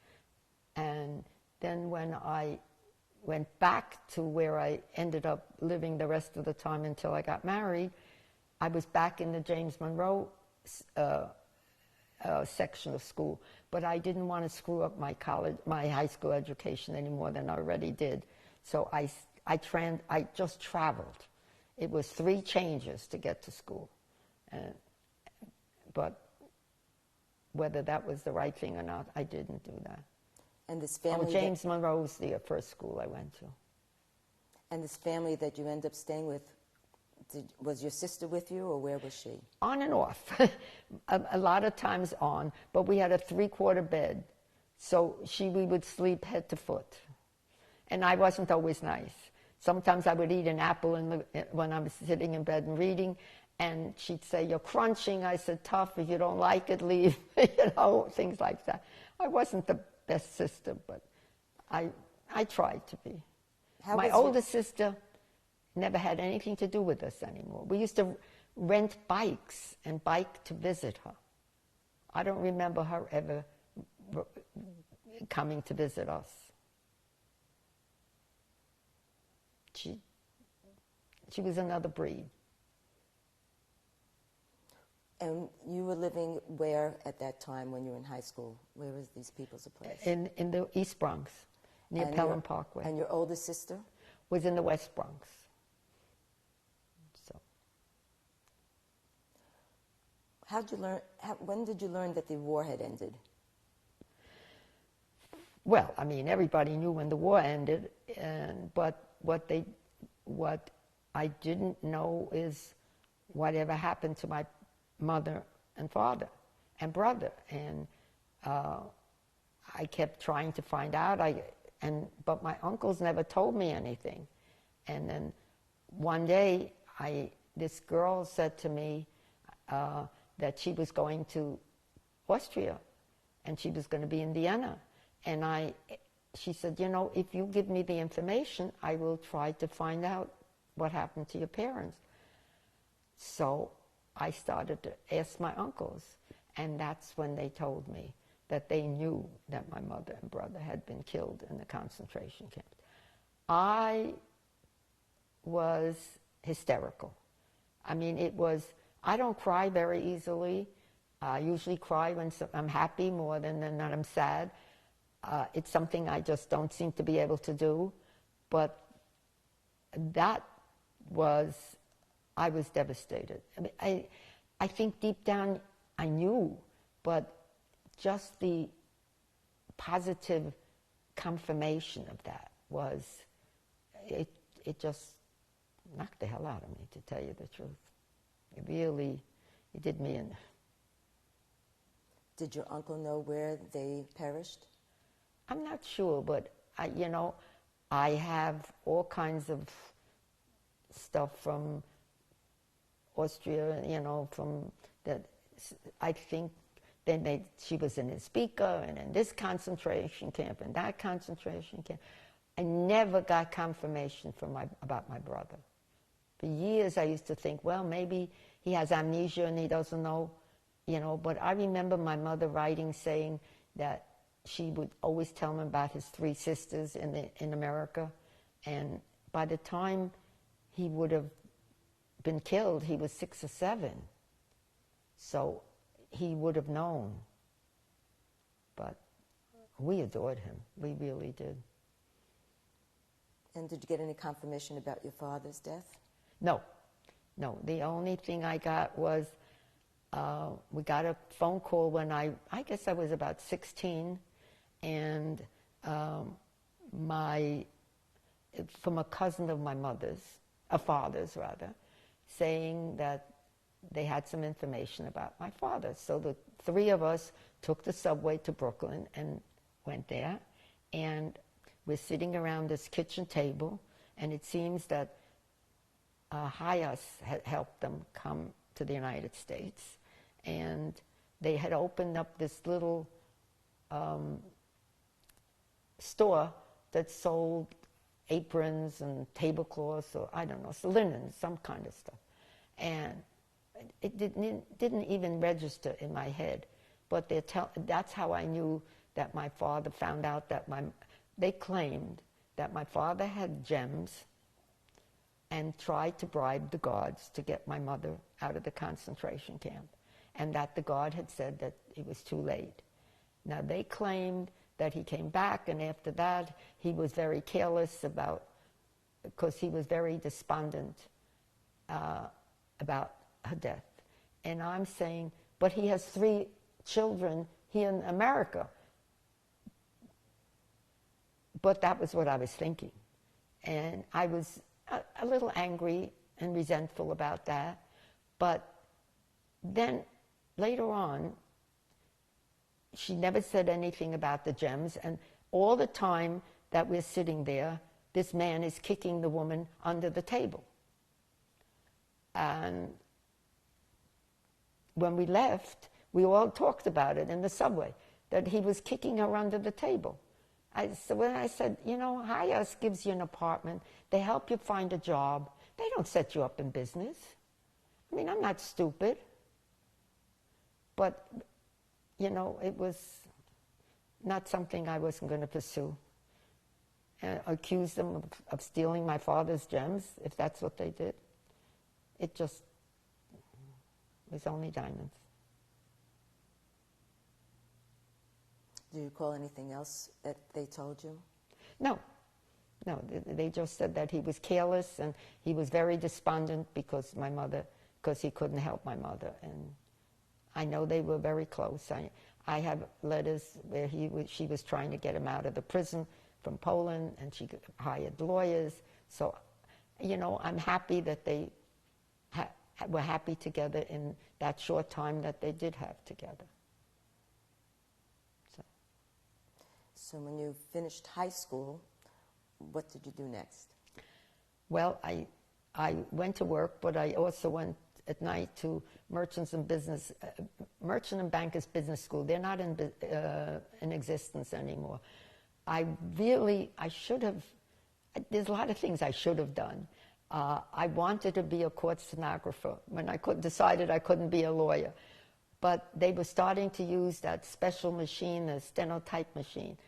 And then when I went back to where I ended up living the rest of the time until I got married, I was back in the James Monroe section of school, but I didn't want to screw up my high school education any more than I already did. So I just traveled. It was 3 changes to get to school, but whether that was the right thing or not, I didn't do that. And this family. James Monroe was the first school I went to. And this family that you ended up staying with, was your sister with you, or where was she? On and off. a lot of times on, but we had a 3-quarter bed, so we would sleep head to foot. And I wasn't always nice. Sometimes I would eat an apple when I was sitting in bed and reading, and she'd say, "You're crunching." I said, "Tough, if you don't like it, leave." Things like that. I wasn't the best sister, but I tried to be. My older sister never had anything to do with us anymore. We used to rent bikes and bike to visit her. I don't remember her ever coming to visit us. She was another breed. And you were living where at that time when you were in high school? Where was these people's place? In the East Bronx, near Pelham Parkway. And your older sister? Was in the West Bronx. So. When did you learn that the war had ended? Well, I mean, everybody knew when the war ended, but what I didn't know is whatever happened to my mother and father and brother, and I kept trying to find out. But my uncles never told me anything. And then one day, this girl said to me that she was going to Austria, and she was going to be in Vienna. And she said, if you give me the information, I will try to find out what happened to your parents. So I started to ask my uncles, and that's when they told me that they knew that my mother and brother had been killed in the concentration camps. I was hysterical. I mean, I don't cry very easily. I usually cry when I'm happy more than I'm sad. It's something I just don't seem to be able to do. But I was devastated. I mean, I think deep down I knew, but just the positive confirmation of that it just knocked the hell out of me, to tell you the truth. It did me in. Did your uncle know where they perished? I'm not sure, but I have all kinds of stuff from Austria, you know, from that, I think then she was in Izbeka and in this concentration camp and that concentration camp. I never got confirmation about my brother. For years I used to think, well, maybe he has amnesia and he doesn't know, you know, but I remember my mother writing saying that she would always tell him about his 3 sisters in America, and by the time he would have been killed, he was 6 or 7. So he would have known. But we adored him. We really did. And did you get any confirmation about your father's death? No. No. The only thing I got was we got a phone call when I guess I was about 16, and from a cousin of my mother's, a father's rather, saying that they had some information about my father. So the 3 of us took the subway to Brooklyn and went there, and we're sitting around this kitchen table, and it seems that Hayas had helped them come to the United States, and they had opened up this little store that sold aprons and tablecloths, or I don't know, linen, some kind of stuff. And it didn't even register in my head, but that's how I knew that my father found out that they claimed that my father had gems and tried to bribe the guards to get my mother out of the concentration camp, and that the guard had said that it was too late. Now, they claimed that he came back, and after that, he was very careless because he was very despondent about her death. And I'm saying, but he has 3 children here in America. But that was what I was thinking. And I was a little angry and resentful about that. But then later on, she never said anything about the gems. And all the time that we're sitting there, this man is kicking the woman under the table. And when we left, we all talked about it in the subway, that he was kicking her under the table. When I said, you know, Hayas gives you an apartment, they help you find a job, they don't set you up in business. I mean, I'm not stupid. But, you know, it was not something I wasn't going to pursue. And accuse them of stealing my father's gems, if that's what they did. It just was only diamonds. Do you recall anything else that they told you? No. No, they just said that he was careless and he was very despondent because he couldn't help my mother. And I know they were very close. I have letters where she was trying to get him out of the prison from Poland, and she hired lawyers. So, you know, I'm happy that they were happy together in that short time that they did have together. So when you finished high school, what did you do next? Well, I went to work, but I also went at night to Merchant and Bankers Business School. They're not in existence anymore. There's a lot of things I should have done. I wanted to be a court stenographer when I decided I couldn't be a lawyer. But they were starting to use that special machine, the stenotype machine,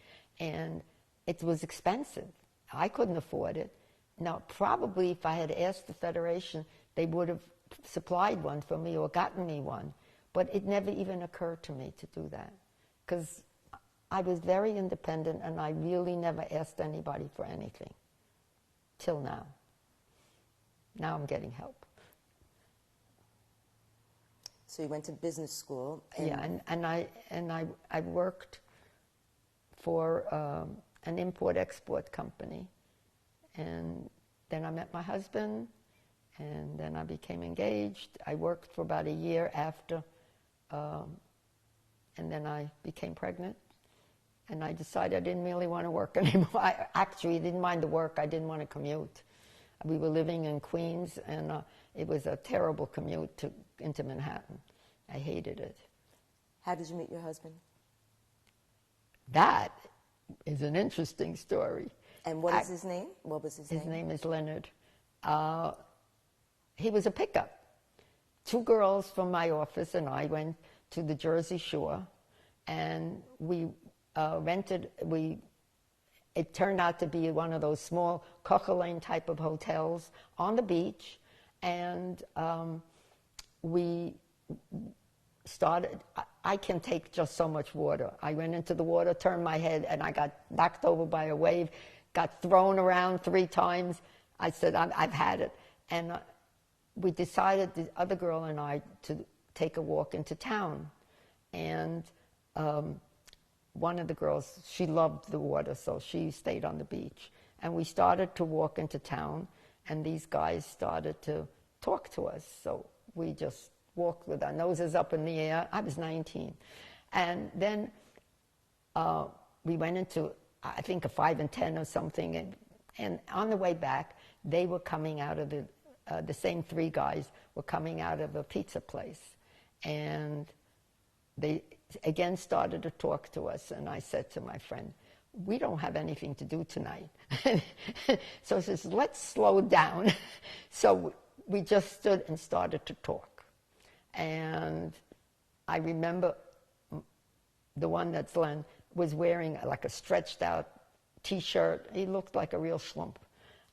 and it was expensive. I couldn't afford it. Now, probably if I had asked the Federation, they would have supplied one for me or gotten me one. But it never even occurred to me to do that, because I was very independent and I really never asked anybody for anything, till now. Now I'm getting help. So you went to business school. And I worked for an import-export company. And then I met my husband, and then I became engaged. I worked for about a year after, and then I became pregnant. And I decided I didn't really want to work anymore. I actually didn't mind the work. I didn't want to commute. We were living in Queens, and it was a terrible commute into Manhattan. I hated it. How did you meet your husband? That is an interesting story. And what is his name? What was his name? His name is Leonard. He was a pickup. 2 girls from my office and I went to the Jersey Shore, and we it turned out to be one of those small Koch-Lane type of hotels on the beach, and we started. I can take just so much water. I went into the water, turned my head, and I got knocked over by a wave, got thrown around 3 times. I said, I've had it. And we decided, the other girl and I, to take a walk into town. And one of the girls, she loved the water, so she stayed on the beach. And we started to walk into town, and these guys started to talk to us. So we just walked with our noses up in the air. I was 19. And then we went into, I think, a 5 and 10 or something. And on the way back, they were coming out of the same 3 guys were coming out of a pizza place. And they again started to talk to us. And I said to my friend, we don't have anything to do tonight. So he says, let's slow down. So we just stood and started to talk. And I remember the one that's Len was wearing like a stretched out T-shirt. He looked like a real schlump.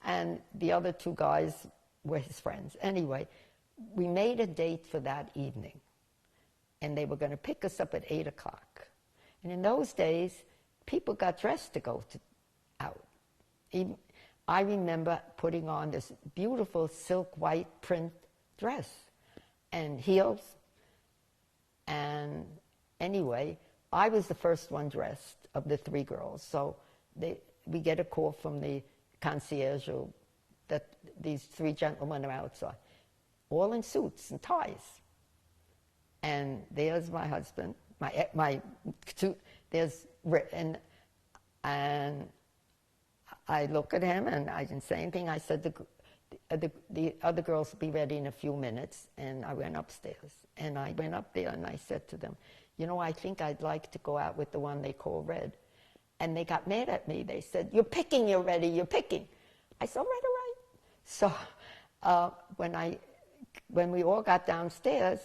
And the other 2 guys were his friends. Anyway, we made a date for that evening. And they were going to pick us up at 8 o'clock. And in those days, people got dressed to go out. I remember putting on this beautiful silk white print dress and heels. And anyway, I was the first one dressed of the 3 girls. So we get a call from the concierge that these 3 gentlemen are outside, all in suits and ties. And there's my husband, and I look at him, and I didn't say anything. I said, the other girls will be ready in a few minutes, and I went upstairs. And I went up there, and I said to them, you know, I think I'd like to go out with the one they call Red. And they got mad at me. They said, you're picking already, you're picking. I said, all right. So when we all got downstairs,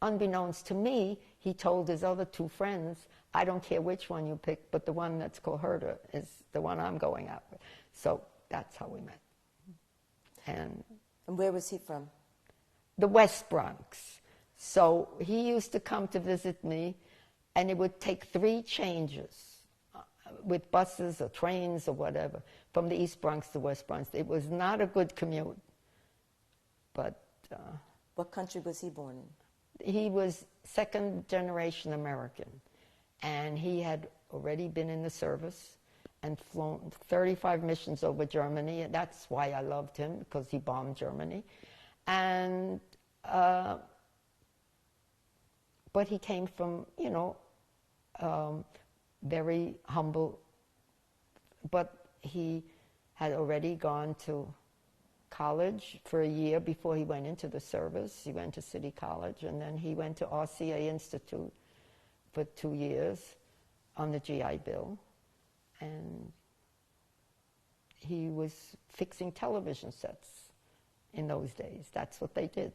unbeknownst to me, he told his other 2 friends, I don't care which one you pick, but the one that's called Herta is the one I'm going out with. So that's how we met. And where was he from? The West Bronx. So he used to come to visit me, and it would take 3 changes with buses or trains or whatever, from the East Bronx to West Bronx. It was not a good commute. But what country was he born in? He was 2nd generation American, and he had already been in the service and flown 35 missions over Germany. And that's why I loved him, because he bombed Germany. And but he came from, you know, very humble, but he had already gone to college for a year before he went into the service. He went to City College, and then he went to RCA Institute for 2 years on the GI Bill. And he was fixing television sets in those days. That's what they did.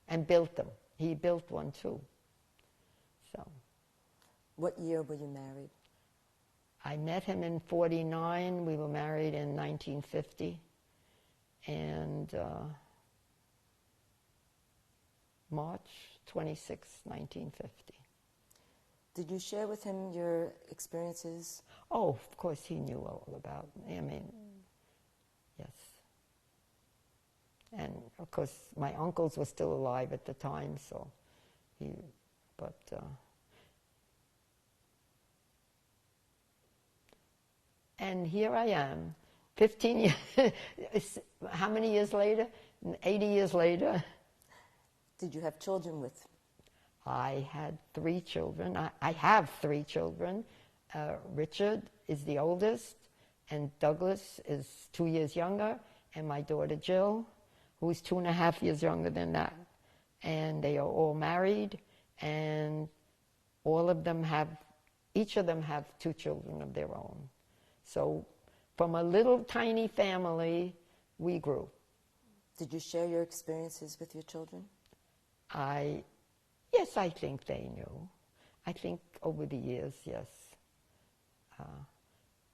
And built them. He built one too. So. What year were you married? I met him in 49. We were married in 1950. And March 26, 1950. Did you share with him your experiences? Oh, of course he knew all about me. I mean, yes. And of course my uncles were still alive at the time, so and here I am, 15 years, how many years later? 80 years later. Did you have children with? I had 3 children. I have 3 children. Richard is the oldest, and Douglas is 2 years younger, and my daughter Jill, who's 2.5 years younger than that. And they are all married, and all of them have, each of them have 2 children of their own. So from a little tiny family, we grew. Did you share your experiences with your children? Yes, I think they knew. I think over the years, yes.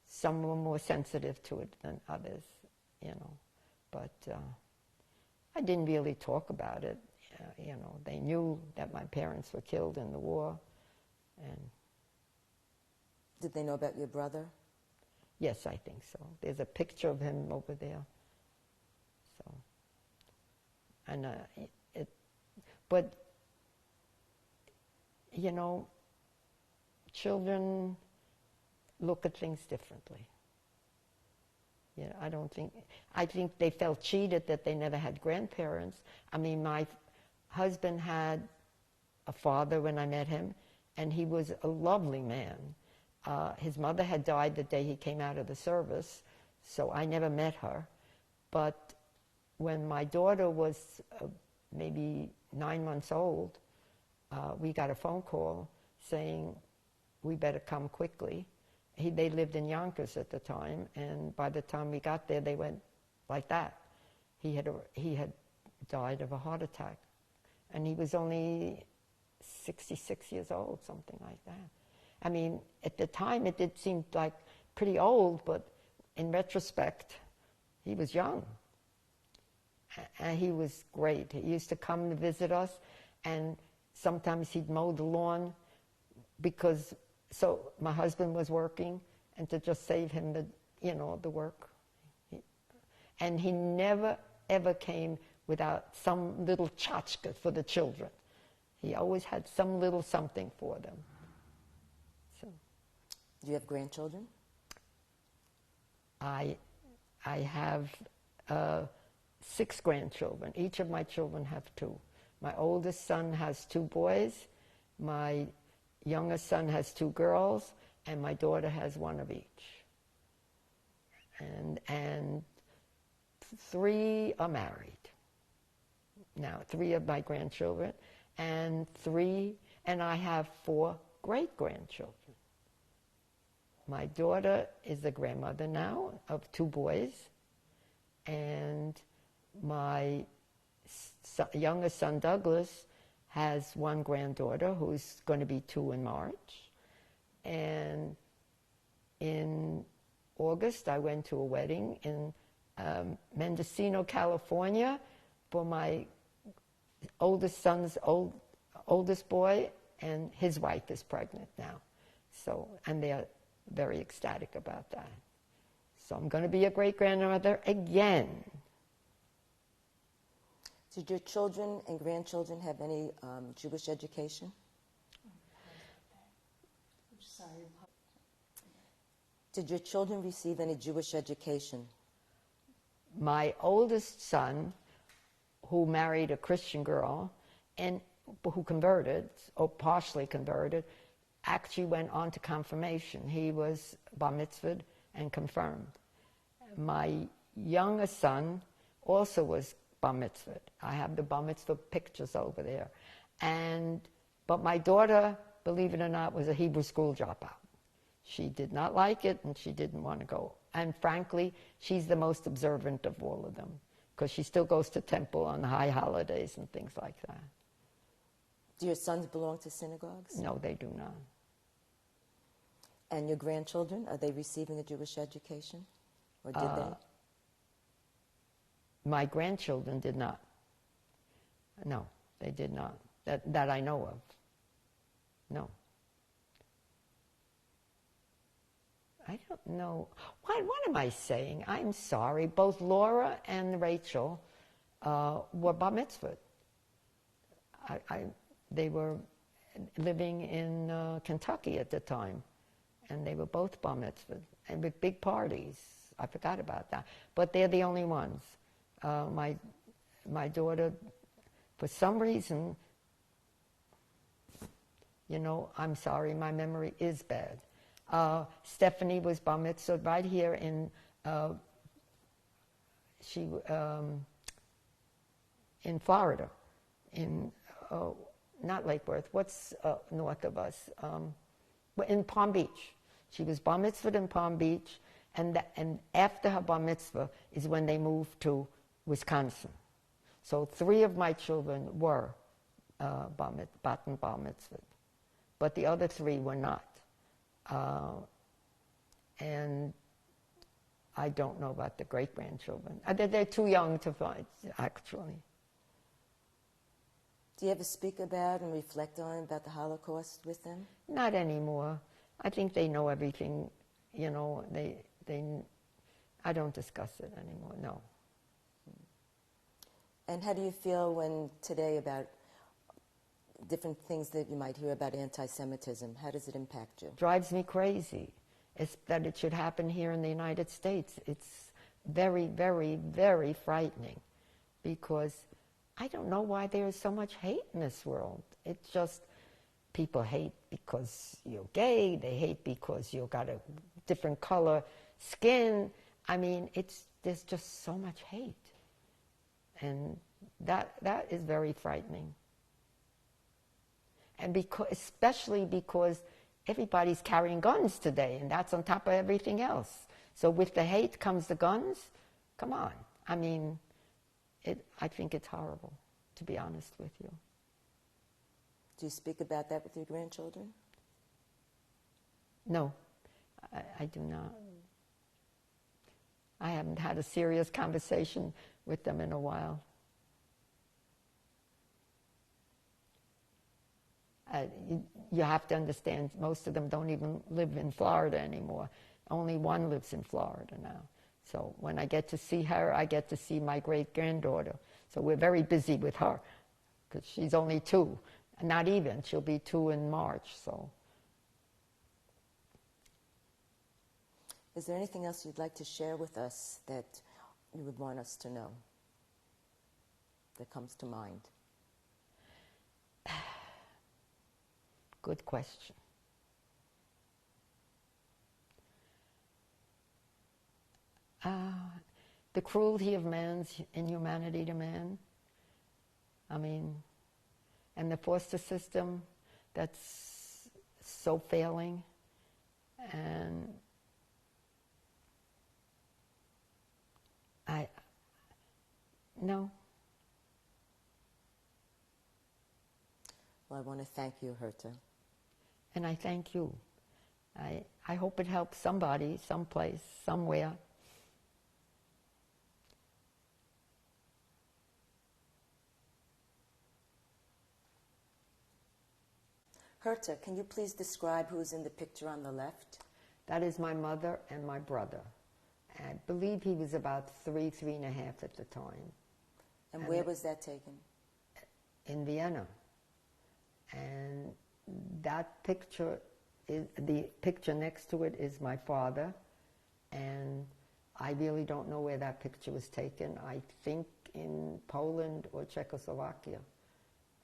Some were more sensitive to it than others, you know. But I didn't really talk about it. You know, they knew that my parents were killed in the war. And did they know about your brother? Yes, I think so. There's a picture of him over there. So, and but you know, children look at things differently. Yeah, I think they felt cheated that they never had grandparents. I mean, my husband had a father when I met him, and he was a lovely man. His mother had died the day he came out of the service, so I never met her. But when my daughter was maybe 9 months old, we got a phone call saying, we better come quickly. They lived in Yonkers at the time, and by the time we got there, they went like that. He had died of a heart attack, and he was only 66 years old, something like that. I mean, at the time, it did seem like pretty old, but in retrospect, he was young. And he was great. He used to come to visit us, and sometimes he'd mow the lawn because, so my husband was working, and to just save him the work. And he never, ever came without some little tchotchke for the children. He always had some little something for them. So, do you have grandchildren? I have 6 grandchildren. Each of my children have 2. My oldest son has 2 boys. My youngest son has 2 girls, and my daughter has 1 of each. And 3 are married. Now, 3 of my grandchildren, and I have 4 great-grandchildren. My daughter is the grandmother now of 2 boys, and my youngest son, Douglas, has 1 granddaughter who's going to be 2 in March. And in August, I went to a wedding in Mendocino, California, for my oldest son's oldest boy, and his wife is pregnant now. So, and they're very ecstatic about that. So I'm going to be a great-grandmother again. Did your children and grandchildren have any Jewish education? Did your children receive any Jewish education? My oldest son, who married a Christian girl, and who converted, or partially converted, actually went on to confirmation. He was bar mitzvahed and confirmed. My youngest son also was bar mitzvahed. I have the bar mitzvah pictures over there. But my daughter, believe it or not, was a Hebrew school dropout. She did not like it, and she didn't want to go. And frankly, she's the most observant of all of them, because she still goes to temple on high holidays and things like that. Do your sons belong to synagogues? No, they do not. And your grandchildren, are they receiving a Jewish education? Or did they? My grandchildren did not. No, they did not. That I know of. No. I don't know. What am I saying? I'm sorry. Both Laura and Rachel were bar mitzvahed. They were living in Kentucky at the time, and they were both bar mitzvahed, and with big parties. I forgot about that. But they're the only ones. My daughter, for some reason, I'm sorry, my memory is bad. Stephanie was bar mitzvahed right here in, in Florida, not Lake Worth, what's north of us? In Palm Beach. She was bar mitzvahed in Palm Beach, and after her bar mitzvah is when they moved to Wisconsin. So 3 of my children were bat and bar mitzvahed, but the other 3 were not. And I don't know about the great-grandchildren. They're too young to find, actually. Do you ever speak about and reflect on about the Holocaust with them? Not anymore. I think they know everything, I don't discuss it anymore, no. And how do you feel when today about different things that you might hear about anti-Semitism? How does it impact you? Drives me crazy. It's that it should happen here in the United States. It's very, very, very frightening because I don't know why there is so much hate in this world. It's just people hate because you're gay. They hate because you've got a different color skin. I mean, there's just so much hate. And that is very frightening. And especially because everybody's carrying guns today, and that's on top of everything else. So with the hate comes the guns. Come on. I mean, I think it's horrible, to be honest with you. Do you speak about that with your grandchildren? No, I do not. I haven't had a serious conversation with them in a while. You have to understand, most of them don't even live in Florida anymore. Only one lives in Florida now. So when I get to see her, I get to see my great-granddaughter. So we're very busy with her, because she's only 2. Not even. She'll be 2 in March, so. Is there anything else you'd like to share with us that you would want us to know that comes to mind? Good question. The cruelty of man's inhumanity to man. I mean, and the foster system that's so failing. And no. Well, I want to thank you, Herta. And I thank you. I hope it helps somebody, someplace, somewhere. Herta, can you please describe who's in the picture on the left? That is my mother and my brother. I believe he was about 3.5 at the time. And where was that taken? In Vienna. And that picture, the picture next to it is my father. And I really don't know where that picture was taken. I think in Poland or Czechoslovakia,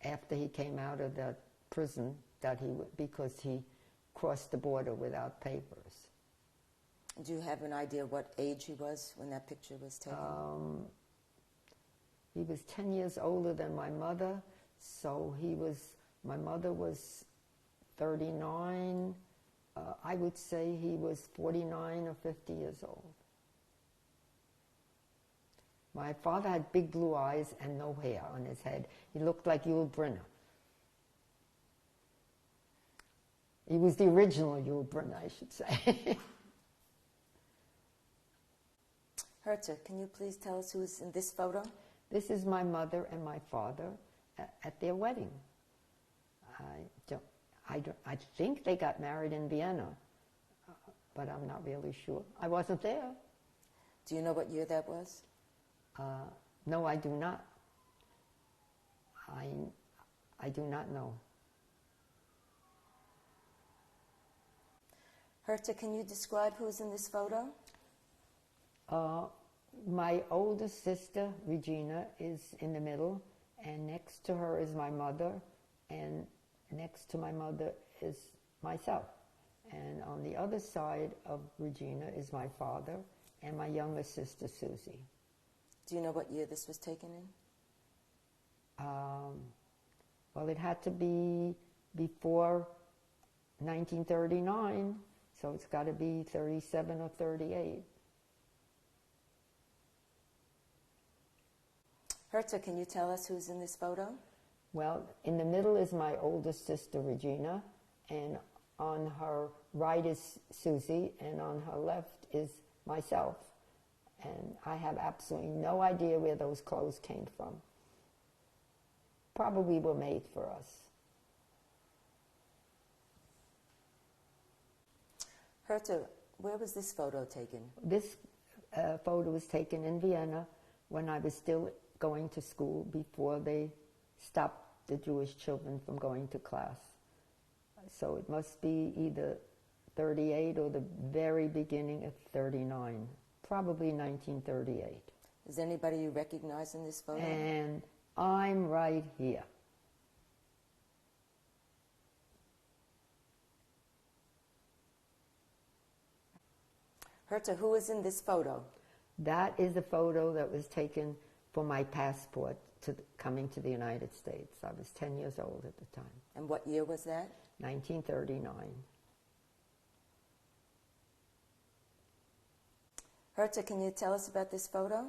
after he came out of that prison, because he crossed the border without papers. Do you have an idea what age he was when that picture was taken? He was 10 years older than my mother, so my mother was 39. I would say he was 49 or 50 years old. My father had big blue eyes and no hair on his head. He looked like Yul Brynner. He was the original Yul Brynner, I should say. Herta, can you please tell us who's in this photo? This is my mother and my father at their wedding. I think they got married in Vienna, but I'm not really sure. I wasn't there. Do you know what year that was? No, I do not. I do not know. Herta, can you describe who's in this photo? My oldest sister, Regina, is in the middle, and next to her is my mother, and next to my mother is myself. And on the other side of Regina is my father and my younger sister, Susie. Do you know what year this was taken in? Well, it had to be before 1939, so it's got to be 37 or 38. Herta, can you tell us who's in this photo? Well, in the middle is my oldest sister, Regina, and on her right is Susie, and on her left is myself. And I have absolutely no idea where those clothes came from. Probably were made for us. Herta, where was this photo taken? This photo was taken in Vienna when I was still going to school before they stopped the Jewish children from going to class. So it must be either 38 or the very beginning of 39, probably 1938. Is anybody you recognize in this photo? And I'm right here. Herta, who is in this photo? That is the photo that was taken for my passport to coming to the United States. I was 10 years old at the time. And what year was that? 1939. Herta, can you tell us about this photo?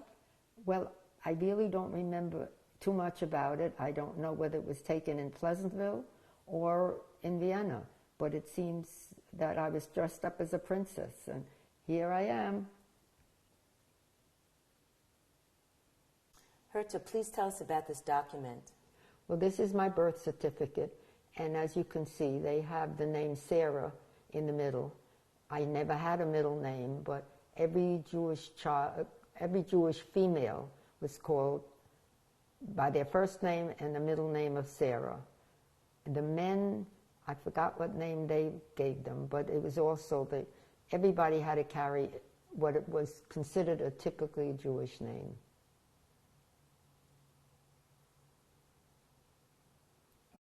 Well, I really don't remember too much about it. I don't know whether it was taken in Pleasantville or in Vienna, but it seems that I was dressed up as a princess, and here I am. Herta, please tell us about this document. Well, this is my birth certificate, and as you can see, they have the name Sarah in the middle. I never had a middle name, but every Jewish child, every Jewish female was called by their first name and the middle name of Sarah. The men, I forgot what name they gave them, but it was also everybody had to carry what it was considered a typically Jewish name.